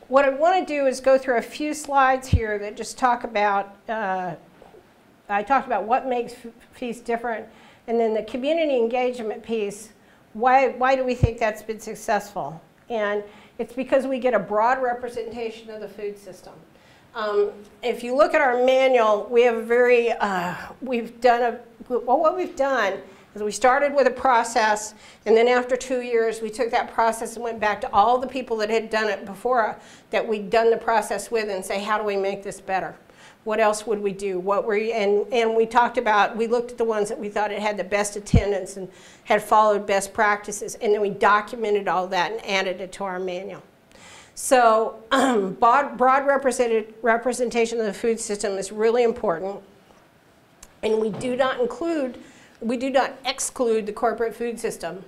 what I want to do is go through a few slides here that just talk about, I talked about what makes feast different, and then the community engagement piece, why do we think that's been successful? And it's because we get a broad representation of the food system. If you look at our manual, we have a very, what we've done is we started with a process, and then after 2 years, we took that process and went back to all the people that had done it before that we'd done the process with and say, how do we make this better? What else would we do? And we talked about, we looked at the ones that we thought had the best attendance and had followed best practices, and then we documented all that and added it to our manual. So broad representation of the food system is really important, and we do not exclude the corporate food system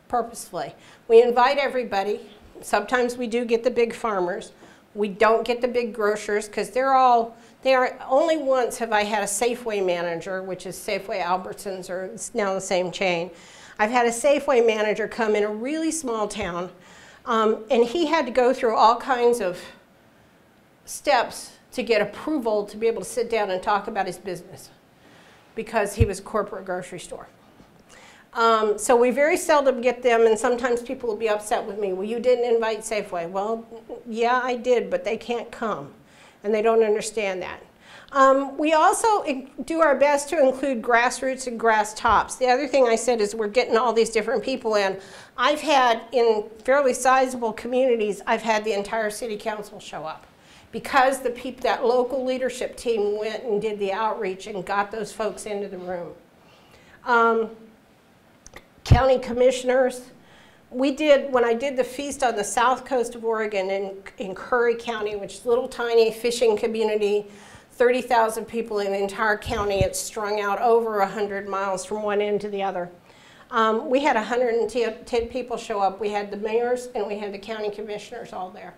purposefully. We invite everybody. Sometimes we do get the big farmers. We don't get the big grocers because only once have I had a Safeway manager, which is Safeway Albertsons, or it's now the same chain. I've had a Safeway manager come in a really small town, and he had to go through all kinds of steps to get approval to be able to sit down and talk about his business because he was a corporate grocery store. So we very seldom get them, and sometimes people will be upset with me. Well, you didn't invite Safeway. Well, yeah, I did, but they can't come, and they don't understand that. We also do our best to include grassroots and grass tops. The other thing I said is we're getting all these different people in. I've had, in fairly sizable communities, I've had the entire city council show up because that local leadership team went and did the outreach and got those folks into the room. County commissioners, when I did the feast on the south coast of Oregon in Curry County, which is a little tiny fishing community, 30,000 people in the entire county. It's strung out over 100 miles from one end to the other. We had 110 people show up. We had the mayors and we had the county commissioners all there,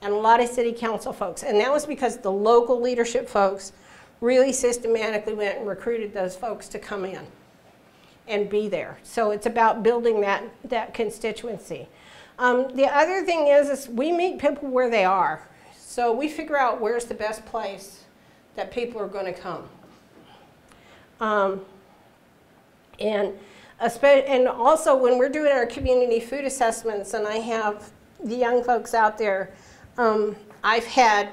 and a lot of city council folks. And that was because the local leadership folks really systematically went and recruited those folks to come in and be there. So it's about building that constituency. The other thing is we meet people where they are. So we figure out where's the best place that people are going to come. And also when we're doing our community food assessments, and I have the young folks out there, I've had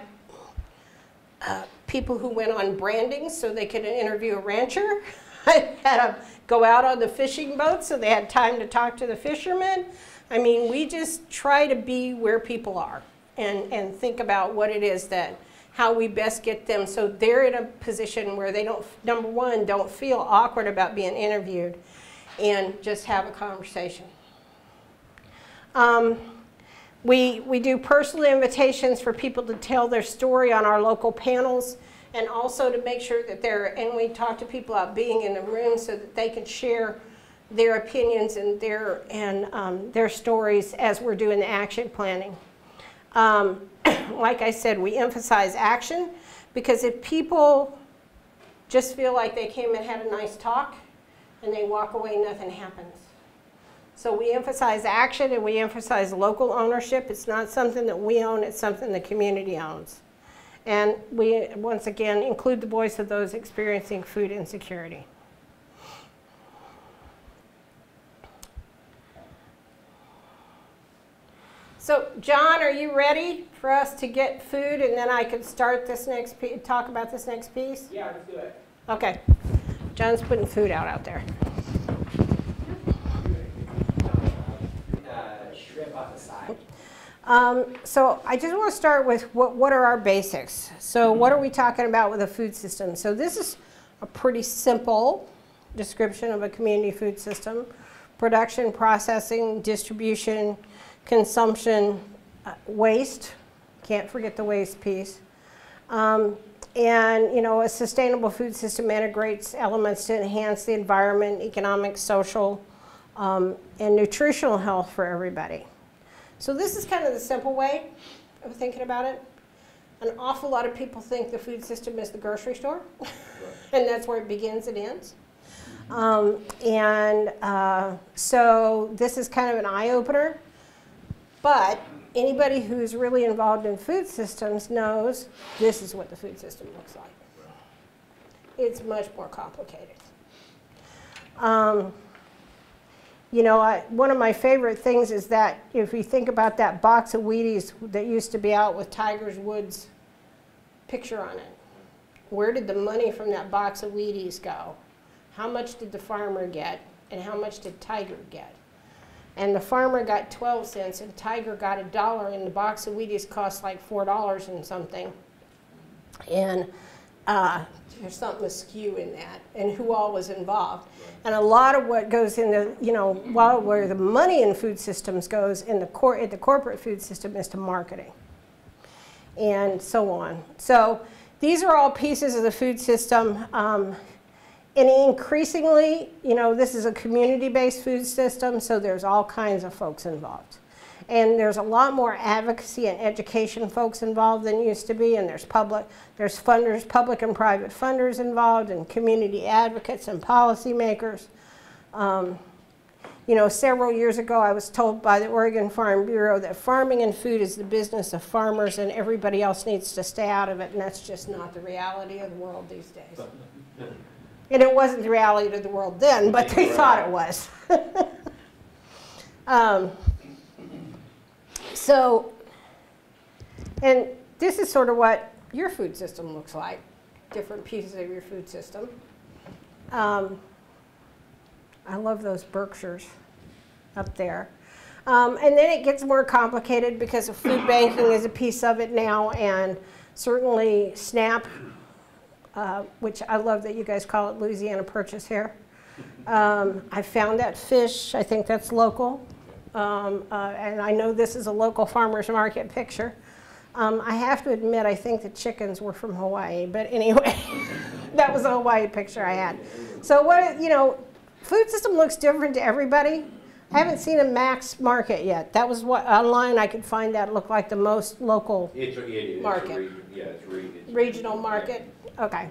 people who went on branding so they could interview a rancher. I had them go out on the fishing boat so they had time to talk to the fishermen. I mean, we just try to be where people are and think about what it is how we best get them so they're in a position where they don't, number one, don't feel awkward about being interviewed and just have a conversation. We do personal invitations for people to tell their story on our local panels, and also to make sure that and we talk to people about being in the room so that they can share their opinions and their stories as we're doing the action planning. Like I said, we emphasize action, because if people just feel like they came and had a nice talk and they walk away, nothing happens. So we emphasize action and we emphasize local ownership. It's not something that we own, it's something the community owns. And we, once again, include the voice of those experiencing food insecurity. So, John, are you ready for us to get food, and then I can start this next piece, talk about this next piece? Yeah, let's do it. Okay. John's putting food out there. Shrimp on the side. So I just want to start with what are our basics. So what are we talking about with a food system? So this is a pretty simple description of a community food system: production, processing, distribution, consumption, waste. Can't forget the waste piece. And a sustainable food system integrates elements to enhance the environment, economic, social, and nutritional health for everybody. So this is kind of the simple way of thinking about it. An awful lot of people think the food system is the grocery store, and that's where it begins and ends. So this is kind of an eye-opener. But anybody who's really involved in food systems knows this is what the food system looks like. It's much more complicated. You know, one of my favorite things is that if you think about that box of Wheaties that used to be out with Tiger's Woods picture on it, where did the money from that box of Wheaties go? How much did the farmer get, and how much did Tiger get? And the farmer got 12 cents, and Tiger got $1, and the box of Wheaties cost like $4 and something. And there's something askew in that, and who all was involved. And a lot of what goes into, you know, where the money in food systems goes in the corporate food system is to marketing, and so on. So these are all pieces of the food system. And increasingly, you know, this is a community-based food system, so there's all kinds of folks involved. And there's a lot more advocacy and education folks involved than used to be, and there's funders, public and private funders involved, and community advocates and policymakers. You know, several years ago I was told by the Oregon Farm Bureau that farming and food is the business of farmers and everybody else needs to stay out of it, and that's just not the reality of the world these days. And it wasn't the reality of the world then, but they thought it was. So, and this is sort of what your food system looks like, different pieces of your food system. I love those Berkshires up there. And then it gets more complicated because of food banking is a piece of it now, and certainly SNAP, which I love that you guys call it Louisiana Purchase here. I found that fish, I think that's local. And I know this is a local farmer's market picture. I have to admit, I think the chickens were from Hawaii, but anyway, that was a Hawaii picture I had. So what, you know, food system looks different to everybody. I haven't seen a max market yet. That was what online I could find that looked like the most local market. It's regional market. Yeah. Okay.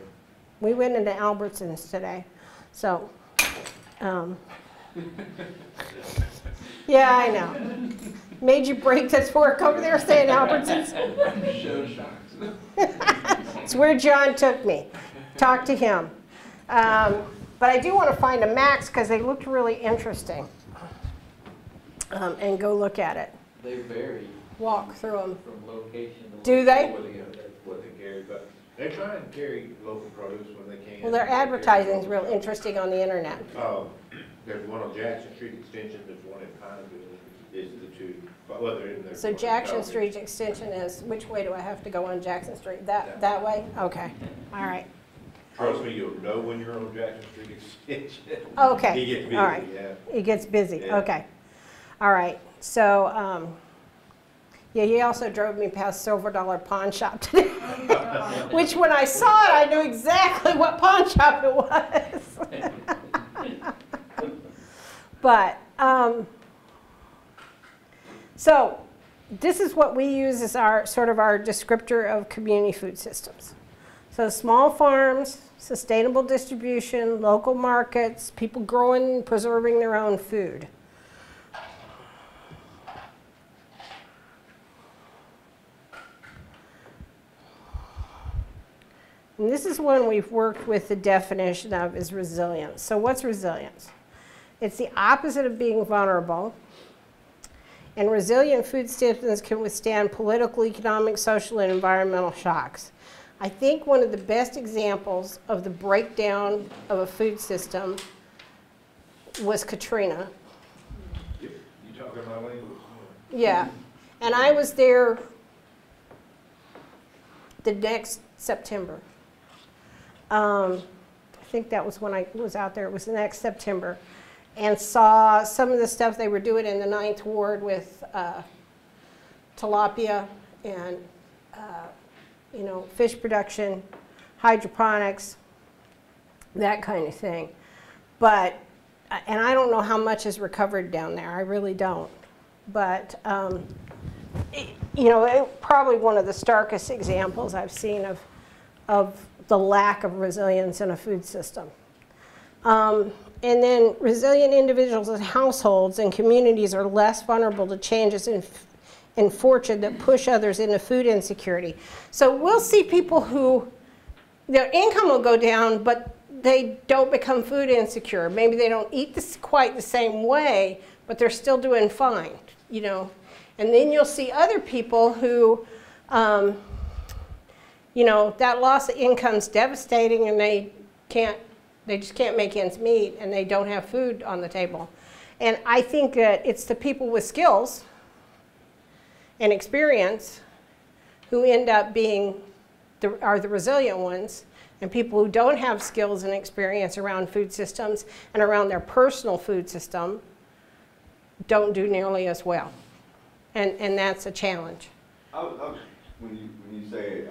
We went into Albertsons today, so. Yeah, I know. Made you break this fork over there saying Albertsons. It's where John took me. Talk to him. But I do want to find a max because they looked really interesting. And go look at it. They vary. Walk through them. From location to do they? What they carry, but they try and carry local produce when they can. Well, their advertising is real interesting on the internet. There's one on Jackson Street Extension. There's one in Pineville. Is the two? Well, they're in there. So Jackson Street Extension is, which way do I have to go on Jackson Street? That way? Okay. All right. Trust me, you'll know when you're on Jackson Street Extension. Okay. He gets busy. All right. Yeah. It gets busy. Yeah. Okay. All right. So, yeah, he also drove me past Silver Dollar Pawn Shop today, which when I saw it, I knew exactly what pawn shop it was. But, so this is what we use as our sort of our descriptor of community food systems. So small farms, sustainable distribution, local markets, people growing and preserving their own food. And this is one we've worked with the definition of is resilience. So what's resilience? It's the opposite of being vulnerable. And resilient food systems can withstand political, economic, social, and environmental shocks. I think one of the best examples of the breakdown of a food system was Katrina. You talking my language? Yeah. And I was there the next September. I think that was when I was out there. It was the next September. And saw some of the stuff they were doing in the 9th Ward with tilapia and, you know, fish production, hydroponics, that kind of thing. But, and I don't know how much is recovered down there. I really don't. But, you know, probably one of the starkest examples I've seen of the lack of resilience in a food system. And then resilient individuals and households and communities are less vulnerable to changes in and fortune that push others into food insecurity. So we'll see people who, their income will go down, but they don't become food insecure. Maybe they don't eat this quite the same way, but they're still doing fine, you know. And then you'll see other people who, you know, that loss of income is devastating, and they just can't make ends meet, and they don't have food on the table. And I think that it's the people with skills and experience who end up being are the resilient ones, and people who don't have skills and experience around food systems and around their personal food system don't do nearly as well. And that's a challenge. When you say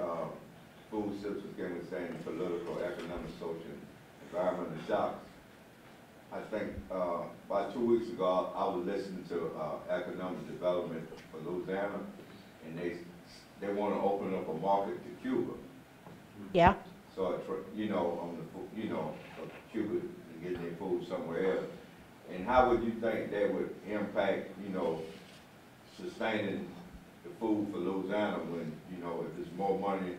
food systems can withstand political, economic, social, environmental shocks, I think about 2 weeks ago I was listening to economic development for Louisiana, and they want to open up a market to Cuba. Yeah. So you know, Cuba getting their food somewhere else. And how would you think that would impact, you know, sustaining the food for Louisiana when, you know, if there's more money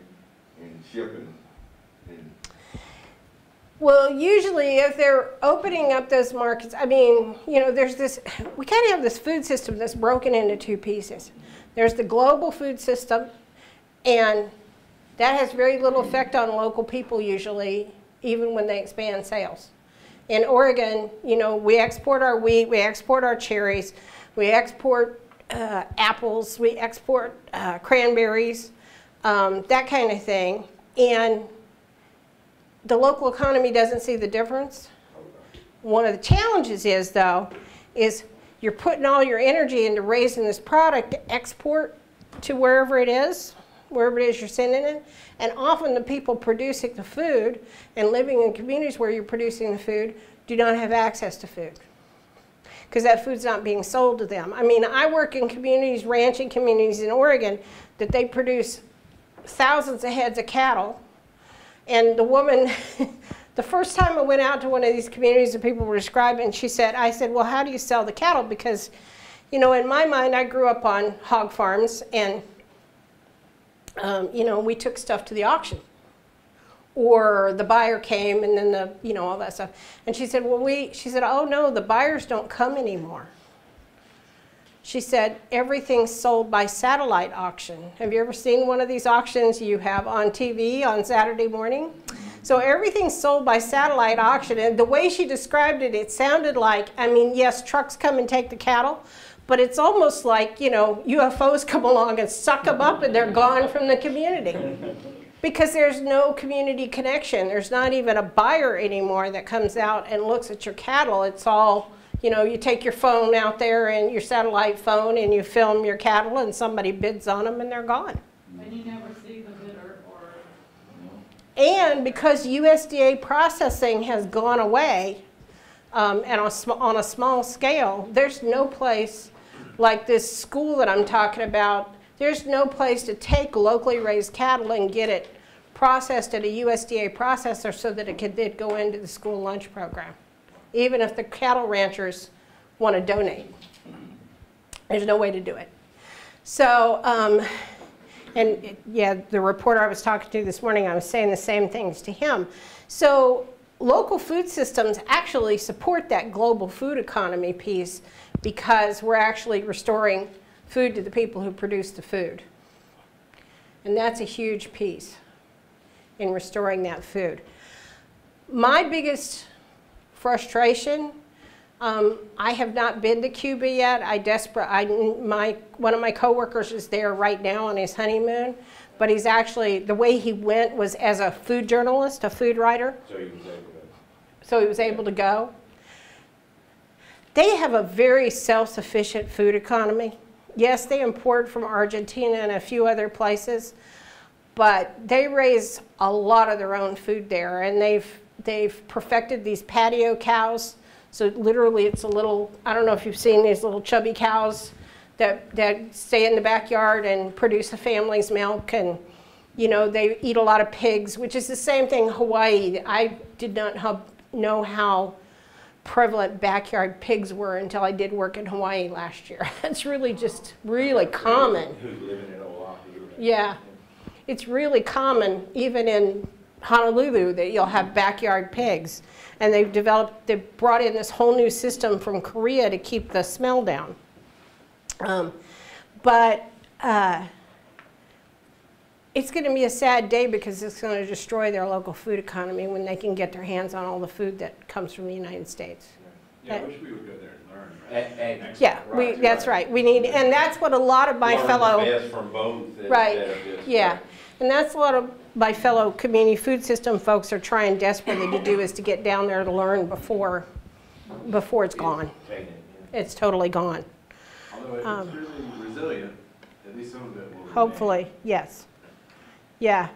in shipping? Well, usually if they're opening up those markets, I mean, you know, there's this, we kind of have this food system that's broken into two pieces. There's the global food system, and that has very little effect on local people usually, even when they expand sales. In Oregon, you know, we export our wheat, we export our cherries, we export apples, we export cranberries, that kind of thing. And the local economy doesn't see the difference. One of the challenges is, though, is you're putting all your energy into raising this product to export to wherever it is you're sending it. And often the people producing the food and living in communities where you're producing the food do not have access to food, because that food's not being sold to them. I mean, I work in communities, ranching communities in Oregon, that they produce thousands of heads of cattle. And the woman, the first time I went out to one of these communities that people were describing, I said, well, how do you sell the cattle? Because, you know, in my mind, I grew up on hog farms, and, you know, we took stuff to the auction. Or the buyer came, and then you know, all that stuff. And she said, well, she said, oh no, the buyers don't come anymore. She said, everything's sold by satellite auction. Have you ever seen one of these auctions you have on TV on Saturday morning? So everything's sold by satellite auction. And the way she described it, it sounded like, I mean, yes, trucks come and take the cattle, but it's almost like, you know, UFOs come along and suck them up and they're gone from the community. Because there's no community connection. There's not even a buyer anymore that comes out and looks at your cattle. It's all, you know, you take your phone out there and your satellite phone and you film your cattle and somebody bids on them and they're gone. And you never see the bidder or... And because USDA processing has gone away and on a small scale, there's no place like this school that I'm talking about. There's no place to take locally raised cattle and get it processed at a USDA processor so that it could then go into the school lunch program, even if the cattle ranchers want to donate. There's no way to do it. So, yeah, the reporter I was talking to this morning, I was saying the same things to him. So local food systems actually support that global food economy piece, because we're actually restoring food to the people who produce the food. And that's a huge piece in restoring that food. My biggest frustration, I have not been to Cuba yet. One of my coworkers is there right now on his honeymoon, but he's actually, the way he went was as a food journalist, a food writer. So he was able to go. They have a very self-sufficient food economy. Yes, they import from Argentina and a few other places, but they raise a lot of their own food there, and they've perfected these patio cows. So literally it's a little, I don't know if you've seen these little chubby cows that stay in the backyard and produce a family's milk, and you know, they eat a lot of pigs, which is the same thing in Hawaii. I did not know how prevalent backyard pigs were until I did work in Hawaii last year. It's really just really common. Who's living in Oahu? Yeah, it's really common even in Honolulu that you'll have backyard pigs. And they've brought in this whole new system from Korea to keep the smell down. It's going to be a sad day because it's going to destroy their local food economy when they can get their hands on all the food that comes from the United States. Yeah, I wish we would go there and learn, right? And Yeah, that's right. We need, and that's what a lot of my fellow, the best from both right, instead of just, yeah. And that's a lot of my fellow community food system folks are trying desperately to do, is to get down there to learn before it's gone. It's totally gone. Although if it's really resilient, at least some of it will remain. Hopefully, yes. Yeah.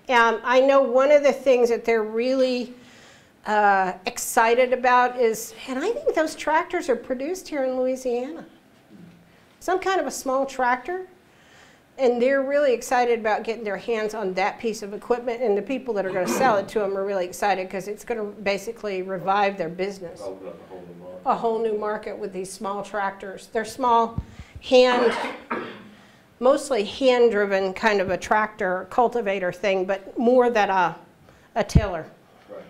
I know one of the things that they're really excited about is, and I think those tractors are produced here in Louisiana. Some kind of a small tractor. And they're really excited about getting their hands on that piece of equipment, and the people that are going to sell it to them are really excited because it's going to basically revive their business. Open up a whole new market. A whole new market with these small tractors. They're small, mostly hand-driven kind of a tractor cultivator thing, but more than a tiller. Right.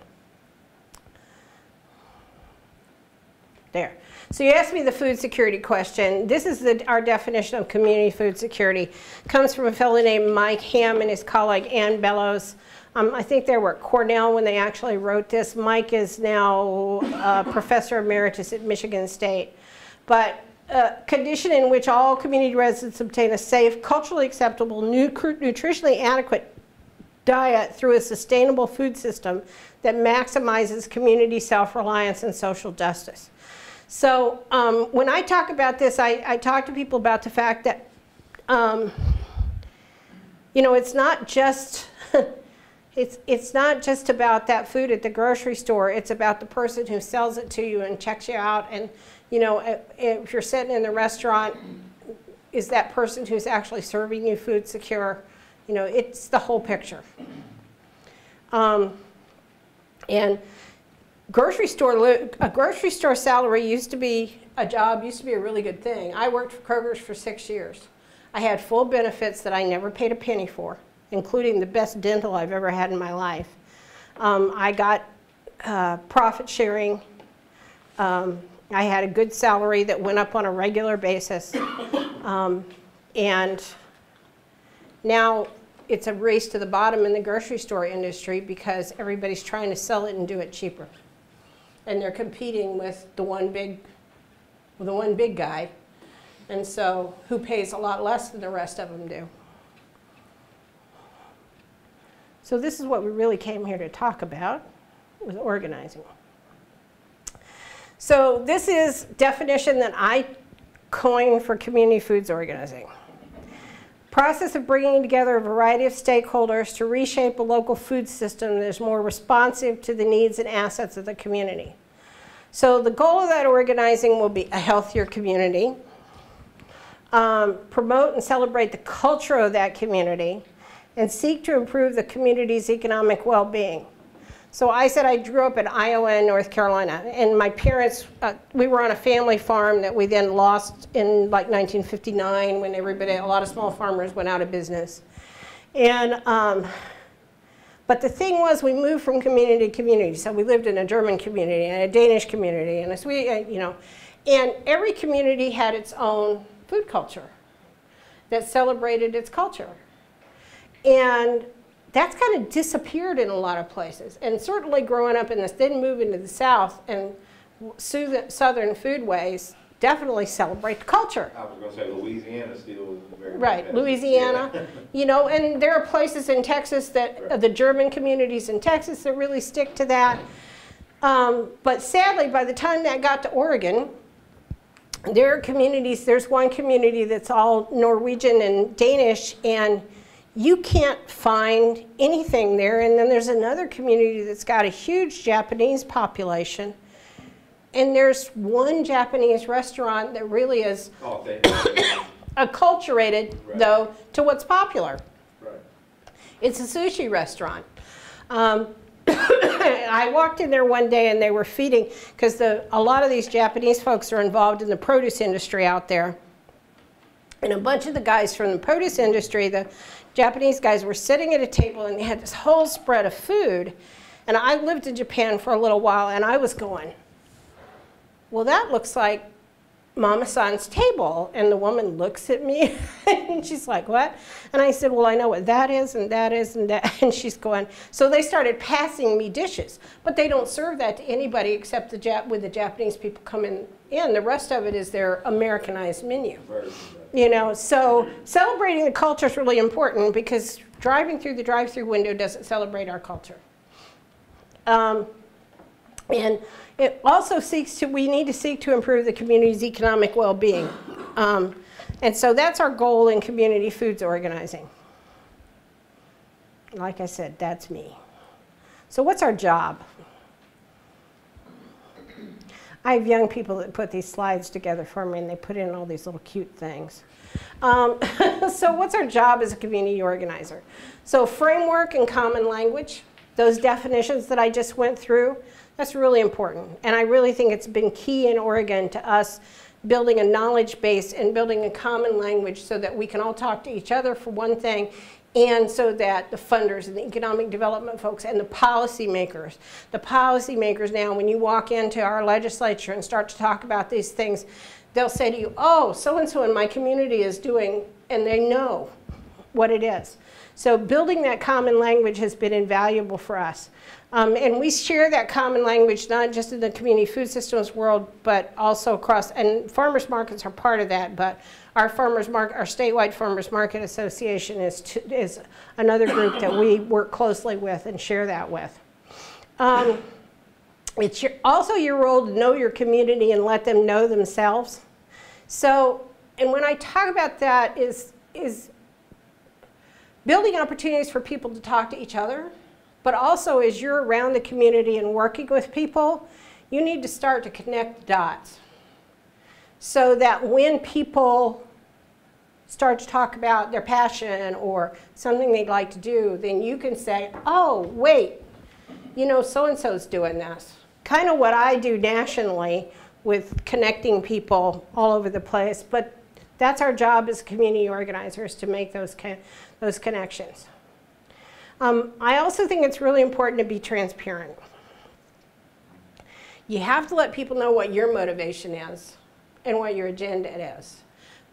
There. So you asked me the food security question. This is our definition of community food security. It comes from a fellow named Mike Hamm and his colleague Ann Bellows. I think they were at Cornell when they actually wrote this. Mike is now a professor emeritus at Michigan State. But a condition in which all community residents obtain a safe, culturally acceptable, nutritionally adequate diet through a sustainable food system that maximizes community self-reliance and social justice. So when I talk about this, I talk to people about the fact that, you know, it's not just it's not just about that food at the grocery store. It's about the person who sells it to you and checks you out. And you know, if you're sitting in the restaurant, is that person who's actually serving you food secure? You know, it's the whole picture. And a grocery store salary used to be a job, used to be a really good thing. I worked for Kroger's for 6 years. I had full benefits that I never paid a penny for, including the best dental I've ever had in my life. I got profit sharing. I had a good salary that went up on a regular basis. And now it's a race to the bottom in the grocery store industry because everybody's trying to sell it and do it cheaper. And they're competing with the one big guy, and so who pays a lot less than the rest of them do. So this is what we really came here to talk about, with organizing. So this is definition that I coined for community foods organizing. Process of bringing together a variety of stakeholders to reshape a local food system that is more responsive to the needs and assets of the community. So the goal of that organizing will be a healthier community, promote and celebrate the culture of that community, and seek to improve the community's economic well-being. So I said I grew up in Iowa and North Carolina, and my parents, we were on a family farm that we then lost in like 1959 when a lot of small farmers went out of business. And, but the thing was, we moved from community to community. So we lived in a German community and a Danish community and a Swedish, you know, and every community had its own food culture that celebrated its culture. And that's kind of disappeared in a lot of places. And certainly growing up in this, then moving to the South, and Southern foodways definitely celebrate the culture. I was going to say Louisiana still is very right, Louisiana, yeah. You know, and there are places in Texas that, right. The German communities in Texas that really stick to that. But sadly, by the time that got to Oregon, there are communities, there's one community that's all Norwegian and Danish, and you can't find anything there. And then there's another community that's got a huge Japanese population. And there's one Japanese restaurant that really is acculturated, right. Though, to what's popular. Right. It's a sushi restaurant. I walked in there one day and they were feeding, because a lot of these Japanese folks are involved in the produce industry out there. And a bunch of the guys from the produce industry, the Japanese guys, were sitting at a table and they had this whole spread of food. And I lived in Japan for a little while and I was going, well, that looks like Mama-san's table. And the woman looks at me and she's like, what? And I said, well, I know what that is and that is and that. And she's going, so they started passing me dishes. But they don't serve that to anybody except when the Japanese people come in. The rest of it is their Americanized menu. You know, so celebrating the culture is really important, because driving through the drive-through window doesn't celebrate our culture. And it also we need to seek to improve the community's economic well-being. And so that's our goal in community foods organizing. Like I said, that's me. So what's our job? I have young people that put these slides together for me, and they put in all these little cute things. So what's our job as a community organizer? So framework and common language, those definitions that I just went through, that's really important. And I really think it's been key in Oregon to us building a knowledge base and building a common language so that we can all talk to each other, for one thing, and so that the funders and the economic development folks and the policymakers now, when you walk into our legislature and start to talk about these things, they'll say to you, oh, so-and-so in my community is doing, and they know what it is. So building that common language has been invaluable for us. And we share that common language not just in the community food systems world, but also across, and farmers markets are part of that, but our statewide Farmers Market Association is another group that we work closely with and share that with. It's also your role to know your community and let them know themselves. So, and when I talk about that is building opportunities for people to talk to each other, but also as you're around the community and working with people, you need to start to connect the dots. So that when people start to talk about their passion or something they'd like to do, then you can say, oh, wait, you know, so-and-so's doing this. Kind of what I do nationally with connecting people all over the place, but that's our job as community organizers, to make those connections. I also think it's really important to be transparent. You have to let people know what your motivation is and what your agenda is.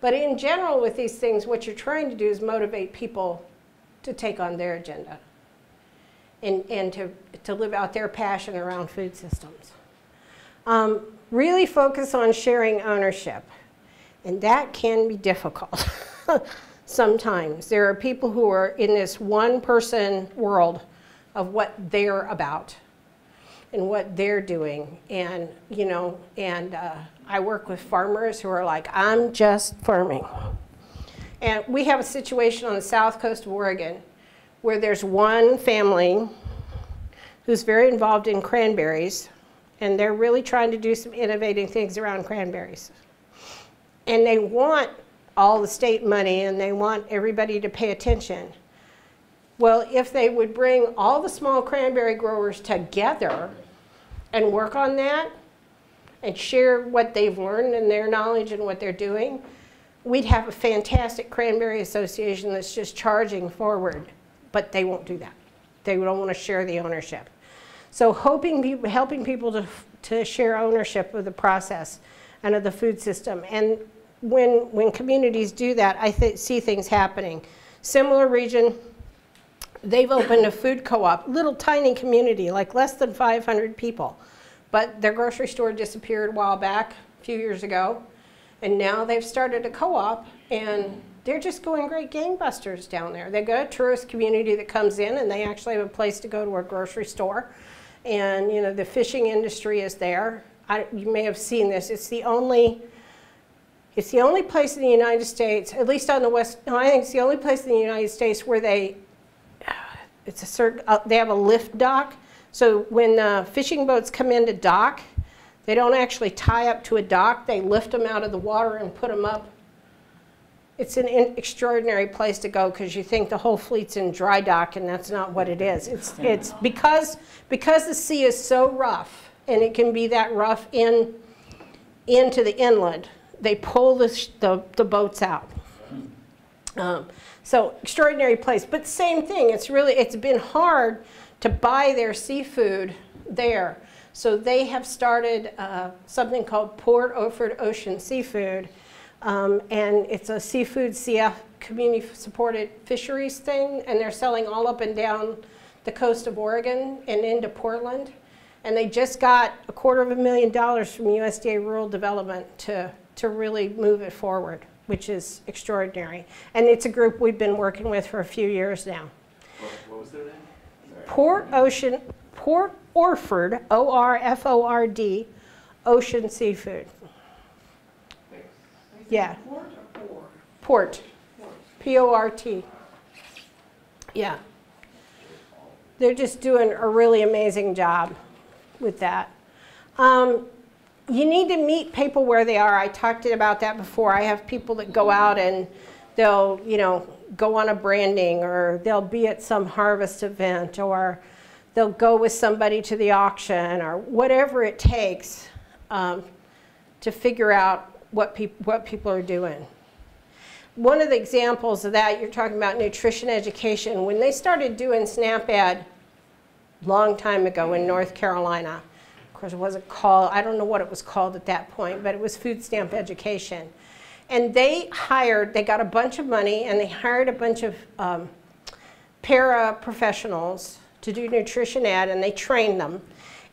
But in general with these things, what you're trying to do is motivate people to take on their agenda and to live out their passion around food systems. Really focus on sharing ownership. And that can be difficult sometimes. There are people who are in this one-person world of what they're about and what they're doing. And, you know, I work with farmers who are like, I'm just farming. And we have a situation on the south coast of Oregon where there's one family who's very involved in cranberries, and they're really trying to do some innovating things around cranberries. And they want all the state money and they want everybody to pay attention. Well, if they would bring all the small cranberry growers together and work on that and share what they've learned and their knowledge and what they're doing, we'd have a fantastic cranberry association that's just charging forward. But they won't do that. They don't want to share the ownership. So helping people to share ownership of the process and of the food system. And when communities do that, I see things happening. Similar region, they've opened a food co-op, little tiny community, like less than 500 people. But their grocery store disappeared a while back, a few years ago. And now they've started a co-op, and they're just going great gangbusters down there. They've got a tourist community that comes in, and they actually have a place to go to a grocery store. And you know, the fishing industry is there. You may have seen this. It's the only place in the United States, at least on the west. No, I think it's the only place in the United States where they have a lift dock. So when fishing boats come in to dock, they don't actually tie up to a dock. They lift them out of the water and put them up It's an extraordinary place to go because you think the whole fleet's in dry dock, and that's not what it is. It's because the sea is so rough, and it can be that rough into the inlet. They pull the boats out. So extraordinary place, but same thing. It's been hard to buy their seafood there. So they have started something called Port Orford Ocean Seafood. And it's a seafood CF community-supported fisheries thing, and they're selling all up and down the coast of Oregon and into Portland. And they just got $250,000 from USDA Rural Development to really move it forward, which is extraordinary. And it's a group we've been working with for a few years now. What was their name? Port Orford, O-R-F-O-R-D, Ocean Seafood. Yeah. Port or poor? Port. P-O-R-T. Yeah. They're just doing a really amazing job with that. You need to meet people where they are. I talked about that before. I have people that go out and they'll, go on a branding, or they'll be at some harvest event, or they'll go with somebody to the auction, or whatever it takes to figure out what people are doing. One of the examples of that, you're talking about nutrition education. When they started doing SNAP-Ed a long time ago in North Carolina, of course it wasn't called, I don't know what it was called at that point, but it was food stamp education. And they got a bunch of money, and they hired a bunch of para-professionals to do nutrition ed, and they trained them.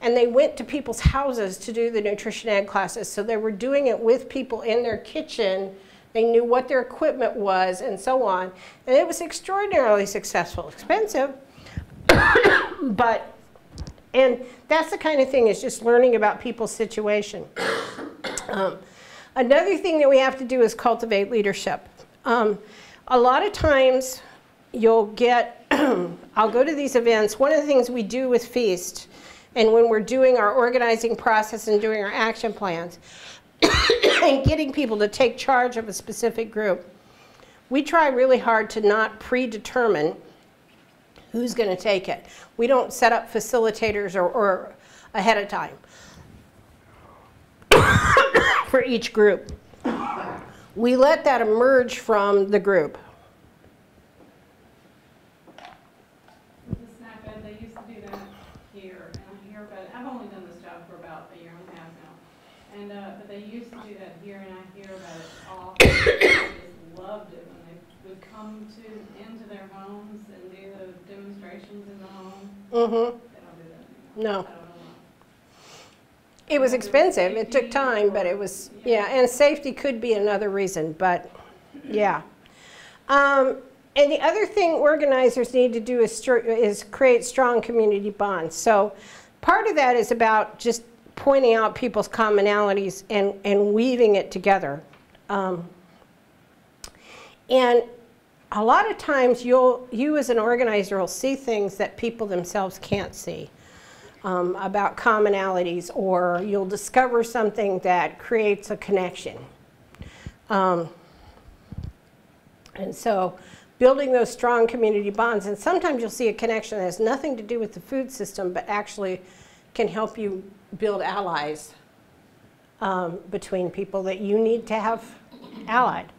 And they went to people's houses to do the nutrition ed classes. So they were doing it with people in their kitchen. They knew what their equipment was and so on. And it was extraordinarily successful. Expensive, and that's the kind of thing, is just learning about people's situation. Another thing that we have to do is cultivate leadership. A lot of times you'll get, I'll go to these events. One of the things we do with Feast, and when we're doing our organizing process and doing our action plans and getting people to take charge of a specific group, we try really hard to not predetermine who's going to take it. We don't set up facilitators or ahead of time for each group. We let that emerge from the group. The SNAP-Ed, they used to do that here, and I hear about it. I've only done this job for about a year and a half now. And, but they used to do that here, and I hear about it often. They just loved it when they would come into their homes and do the demonstrations in the home. Mm-hmm. They don't do that anymore. No. I don't know why. It was expensive. It took time, but it was, yeah, and safety could be another reason, but yeah. And the other thing organizers need to do is create strong community bonds. So part of that is about just pointing out people's commonalities and weaving it together. And a lot of times you as an organizer will see things that people themselves can't see. About commonalities, or you'll discover something that creates a connection. And so building those strong community bonds, and sometimes you'll see a connection that has nothing to do with the food system, but actually can help you build allies between people that you need to have allied.